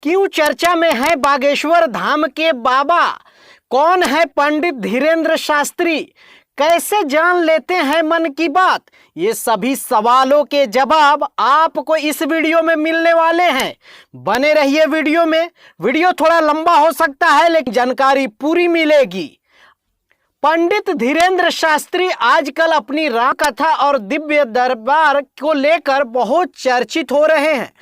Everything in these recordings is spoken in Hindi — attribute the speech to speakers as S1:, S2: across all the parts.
S1: क्यों चर्चा में है बागेश्वर धाम के बाबा? कौन है पंडित धीरेंद्र शास्त्री? कैसे जान लेते हैं मन की बात? ये सभी सवालों के जवाब आपको इस वीडियो में मिलने वाले हैं। बने रहिए वीडियो में। वीडियो थोड़ा लंबा हो सकता है लेकिन जानकारी पूरी मिलेगी। पंडित धीरेंद्र शास्त्री आजकल अपनी राम कथा और दिव्य दरबार को लेकर बहुत चर्चित हो रहे हैं।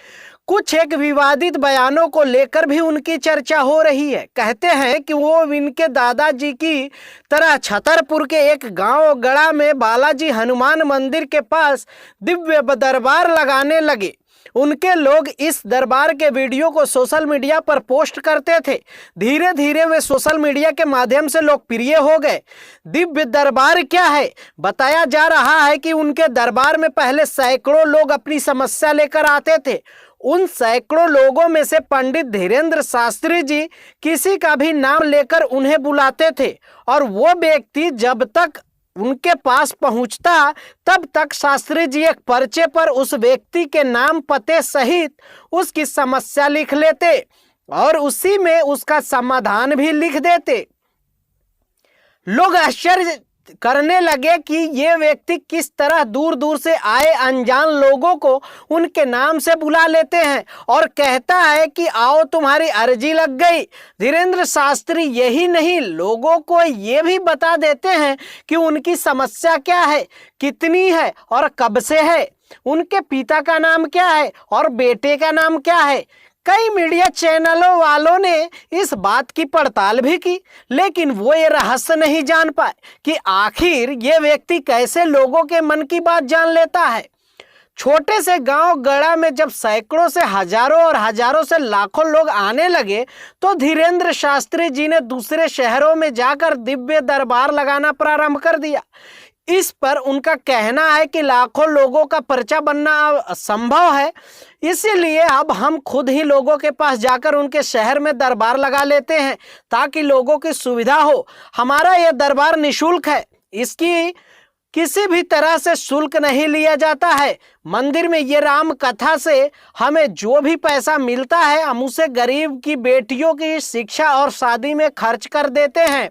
S1: कुछ एक विवादित बयानों को लेकर भी उनकी चर्चा हो रही है। कहते हैं कि वो इनके दादाजी की तरह छतरपुर के एक गांव गड़ा में बालाजी हनुमान मंदिर के पास दिव्य दरबार लगाने लगे। उनके लोग इस दरबार के वीडियो को सोशल मीडिया पर पोस्ट करते थे। धीरे धीरे वे सोशल मीडिया के माध्यम से लोकप्रिय हो गए। दिव्य दरबार क्या है? बताया जा रहा है कि उनके दरबार में पहले सैकड़ों लोग अपनी समस्या लेकर आते थे। उन सैकड़ों लोगों में से पंडित धीरेंद्र शास्त्री जी किसी का भी नाम लेकर उन्हें बुलाते थे और वो व्यक्ति जब तक उनके पास पहुंचता तब तक शास्त्री जी एक पर्चे पर उस व्यक्ति के नाम पते सहित उसकी समस्या लिख लेते और उसी में उसका समाधान भी लिख देते। लोग आश्चर्य करने लगे कि ये व्यक्ति किस तरह दूर दूर से आए अनजान लोगों को उनके नाम से बुला लेते हैं और कहता है कि आओ तुम्हारी अर्जी लग गई। धीरेंद्र शास्त्री यही नहीं, लोगों को ये भी बता देते हैं कि उनकी समस्या क्या है, कितनी है और कब से है, उनके पिता का नाम क्या है और बेटे का नाम क्या है। कई मीडिया चैनलों वालों ने इस बात की पड़ताल भी की लेकिन वो ये रहस्य नहीं जान पाए कि आखिर ये व्यक्ति कैसे लोगों के मन की बात जान लेता है। छोटे से गांव गड़ा में जब सैकड़ों से हजारों और हजारों से लाखों लोग आने लगे तो धीरेंद्र शास्त्री जी ने दूसरे शहरों में जाकर दिव्य दरबार लगाना प्रारंभ कर दिया। इस पर उनका कहना है कि लाखों लोगों का पर्चा बनना असंभव है, इसीलिए अब हम खुद ही लोगों के पास जाकर उनके शहर में दरबार लगा लेते हैं ताकि लोगों की सुविधा हो। हमारा यह दरबार निःशुल्क है, इसकी किसी भी तरह से शुल्क नहीं लिया जाता है। मंदिर में ये राम कथा से हमें जो भी पैसा मिलता है हम उसे गरीब की बेटियों की शिक्षा और शादी में खर्च कर देते हैं।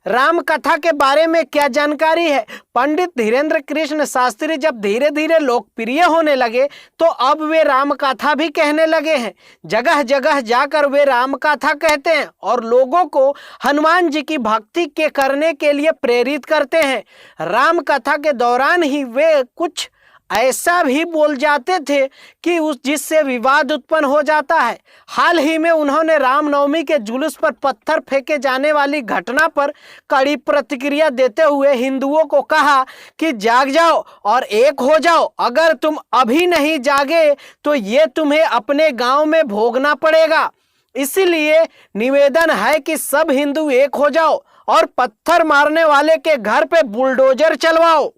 S1: राम कथा के बारे में क्या जानकारी है? पंडित धीरेंद्र कृष्ण शास्त्री जब धीरे धीरे लोकप्रिय होने लगे तो अब वे राम कथा भी कहने लगे हैं। जगह जगह जाकर वे राम कथा कहते हैं और लोगों को हनुमान जी की भक्ति के करने के लिए प्रेरित करते हैं। राम कथा के दौरान ही वे कुछ ऐसा भी बोल जाते थे कि जिससे विवाद उत्पन्न हो जाता है। हाल ही में उन्होंने रामनवमी के जुलूस पर पत्थर फेंके जाने वाली घटना पर कड़ी प्रतिक्रिया देते हुए हिंदुओं को कहा कि जाग जाओ और एक हो जाओ। अगर तुम अभी नहीं जागे तो ये तुम्हें अपने गांव में भोगना पड़ेगा। इसीलिए निवेदन है कि सब हिंदू एक हो जाओ और पत्थर मारने वाले के घर पे बुलडोजर चलवाओ।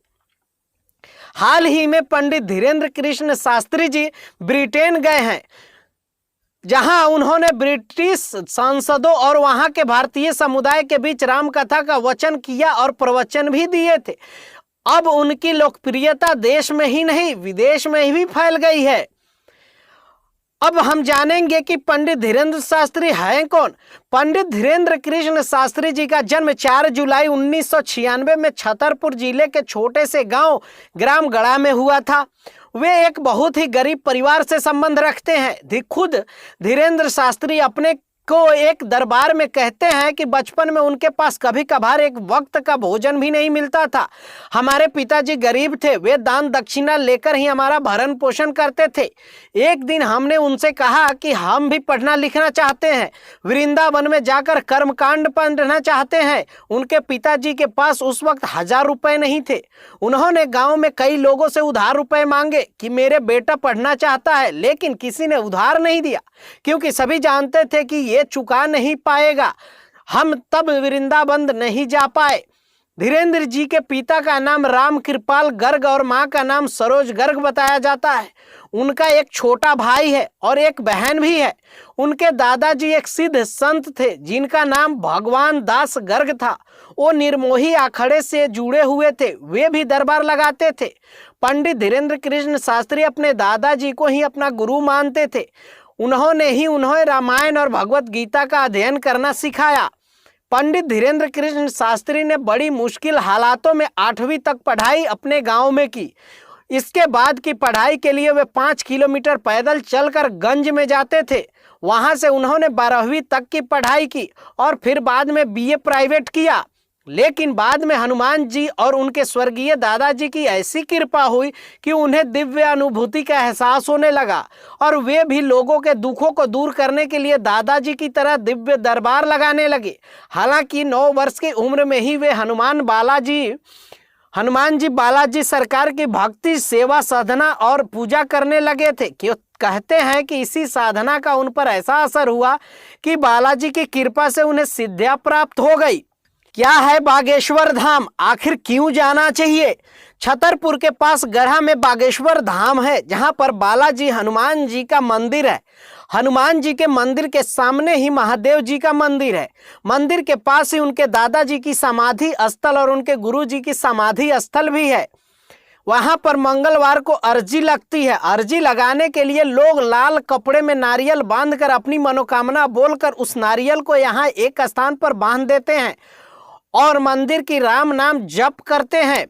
S1: हाल ही में पंडित धीरेंद्र कृष्ण शास्त्री जी ब्रिटेन गए हैं जहां उन्होंने ब्रिटिश सांसदों और वहां के भारतीय समुदाय के बीच राम कथा का वचन किया और प्रवचन भी दिए थे। अब उनकी लोकप्रियता देश में ही नहीं विदेश में भी फैल गई है। अब हम जानेंगे कि पंडित धीरेंद्र शास्त्री हैं कौन। पंडित धीरेंद्र कृष्ण शास्त्री जी का जन्म 4 जुलाई 1996 में छतरपुर जिले के छोटे से गांव ग्राम गड़ा में हुआ था। वे एक बहुत ही गरीब परिवार से संबंध रखते हैं। खुद धीरेंद्र शास्त्री अपने को एक दरबार में कहते हैं कि बचपन में उनके पास कभी कभार एक वक्त का भोजन भी नहीं मिलता था। हमारे पिताजी गरीब थे, वे दान दक्षिणा लेकर ही हमारा भरण पोषण करते थे। एक दिन हमने उनसे कहा कि हम भी पढ़ना लिखना चाहते हैं, वृंदावन में जाकर कर्मकांड पढ़ना चाहते हैं। उनके पिताजी के पास उस वक्त 1000 रुपए नहीं थे। उन्होंने गाँव में कई लोगों से उधार रुपए मांगे कि मेरे बेटा पढ़ना चाहता है, लेकिन किसी ने उधार नहीं दिया क्योंकि सभी जानते थे कि ये चुका नहीं पाएगा। हम तब वृंदावन नहीं जा पाए। धीरेंद्र जी के पिता का नाम राम कृपाल गर्ग और मां का नाम सरोज गर्ग बताया जाता है। उनका एक छोटा भाई है और एक बहन भी है। उनके दादाजी एक सिद्ध संत थे जिनका नाम भगवान दास गर्ग था। वो निर्मोही अखाड़े से जुड़े हुए थे, वे भी दरबार लगाते थे। पंडित धीरेंद्र कृष्ण शास्त्री अपने दादाजी को ही अपना गुरु मानते थे। उन्हें रामायण और भगवत गीता का अध्ययन करना सिखाया। पंडित धीरेन्द्र कृष्ण शास्त्री ने बड़ी मुश्किल हालातों में 8वीं तक पढ़ाई अपने गांव में की। इसके बाद की पढ़ाई के लिए वे 5 किलोमीटर पैदल चलकर गंज में जाते थे। वहां से उन्होंने 12वीं तक की पढ़ाई की और फिर बाद में बीए प्राइवेट किया। लेकिन बाद में हनुमान जी और उनके स्वर्गीय दादाजी की ऐसी कृपा हुई कि उन्हें दिव्य अनुभूति का एहसास होने लगा और वे भी लोगों के दुखों को दूर करने के लिए दादाजी की तरह दिव्य दरबार लगाने लगे। हालांकि 9 वर्ष की उम्र में ही वे हनुमान जी बालाजी सरकार की भक्ति, सेवा, साधना और पूजा करने लगे थे। क्यों कहते हैं कि इसी साधना का उन पर ऐसा असर हुआ कि बालाजी की कृपा से उन्हें सिद्धियां प्राप्त हो गई। क्या है बागेश्वर धाम, आखिर क्यों जाना चाहिए? छतरपुर के पास गढ़ा में बागेश्वर धाम है, जहां पर बालाजी हनुमान जी का मंदिर है। हनुमान जी के मंदिर के सामने ही महादेव जी का मंदिर है। मंदिर के पास ही उनके दादाजी की समाधि स्थल और उनके गुरु जी की समाधि स्थल भी है। वहां पर मंगलवार को अर्जी लगती है। अर्जी लगाने के लिए लोग लाल कपड़े में नारियल बांधकर अपनी मनोकामना बोलकर उस नारियल को यहाँ एक स्थान पर बांध देते हैं और मंदिर की राम नाम जप करते हैं।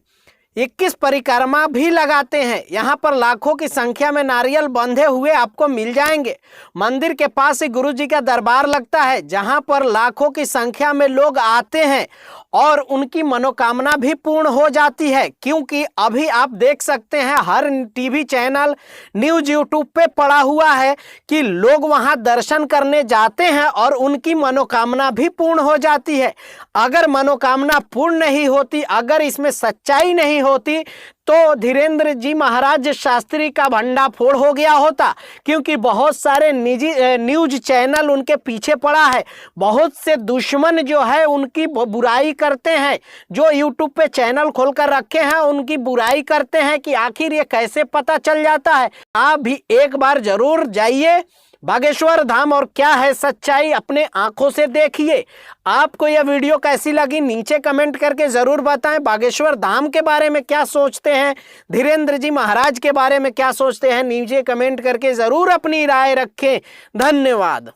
S1: 21 परिक्रमा भी लगाते हैं। यहाँ पर लाखों की संख्या में नारियल बंधे हुए आपको मिल जाएंगे। मंदिर के पास ही गुरु जी का दरबार लगता है, जहाँ पर लाखों की संख्या में लोग आते हैं और उनकी मनोकामना भी पूर्ण हो जाती है। क्योंकि अभी आप देख सकते हैं हर टीवी चैनल, न्यूज, यूट्यूब पे पड़ा हुआ है कि लोग वहां दर्शन करने जाते हैं और उनकी मनोकामना भी पूर्ण हो जाती है। अगर मनोकामना पूर्ण नहीं होती, अगर इसमें सच्चाई नहीं होती, तो धीरेन्द्र जी महाराज शास्त्री का भंडाफोड़ हो गया होता। क्योंकि बहुत सारे निजी न्यूज चैनल उनके पीछे पड़ा है। बहुत से दुश्मन जो है उनकी बुराई करते हैं, जो यूट्यूब पे चैनल खोलकर रखे हैं उनकी बुराई करते हैं कि आखिर ये कैसे पता चल जाता है। आप भी एक बार जरूर जाइए बागेश्वर धाम और क्या है सच्चाई अपने आंखों से देखिए। आपको यह वीडियो कैसी लगी नीचे कमेंट करके जरूर बताएं। बागेश्वर धाम के बारे में क्या सोचते हैं, धीरेन्द्र जी महाराज के बारे में क्या सोचते हैं, नीचे कमेंट करके जरूर अपनी राय रखें। धन्यवाद।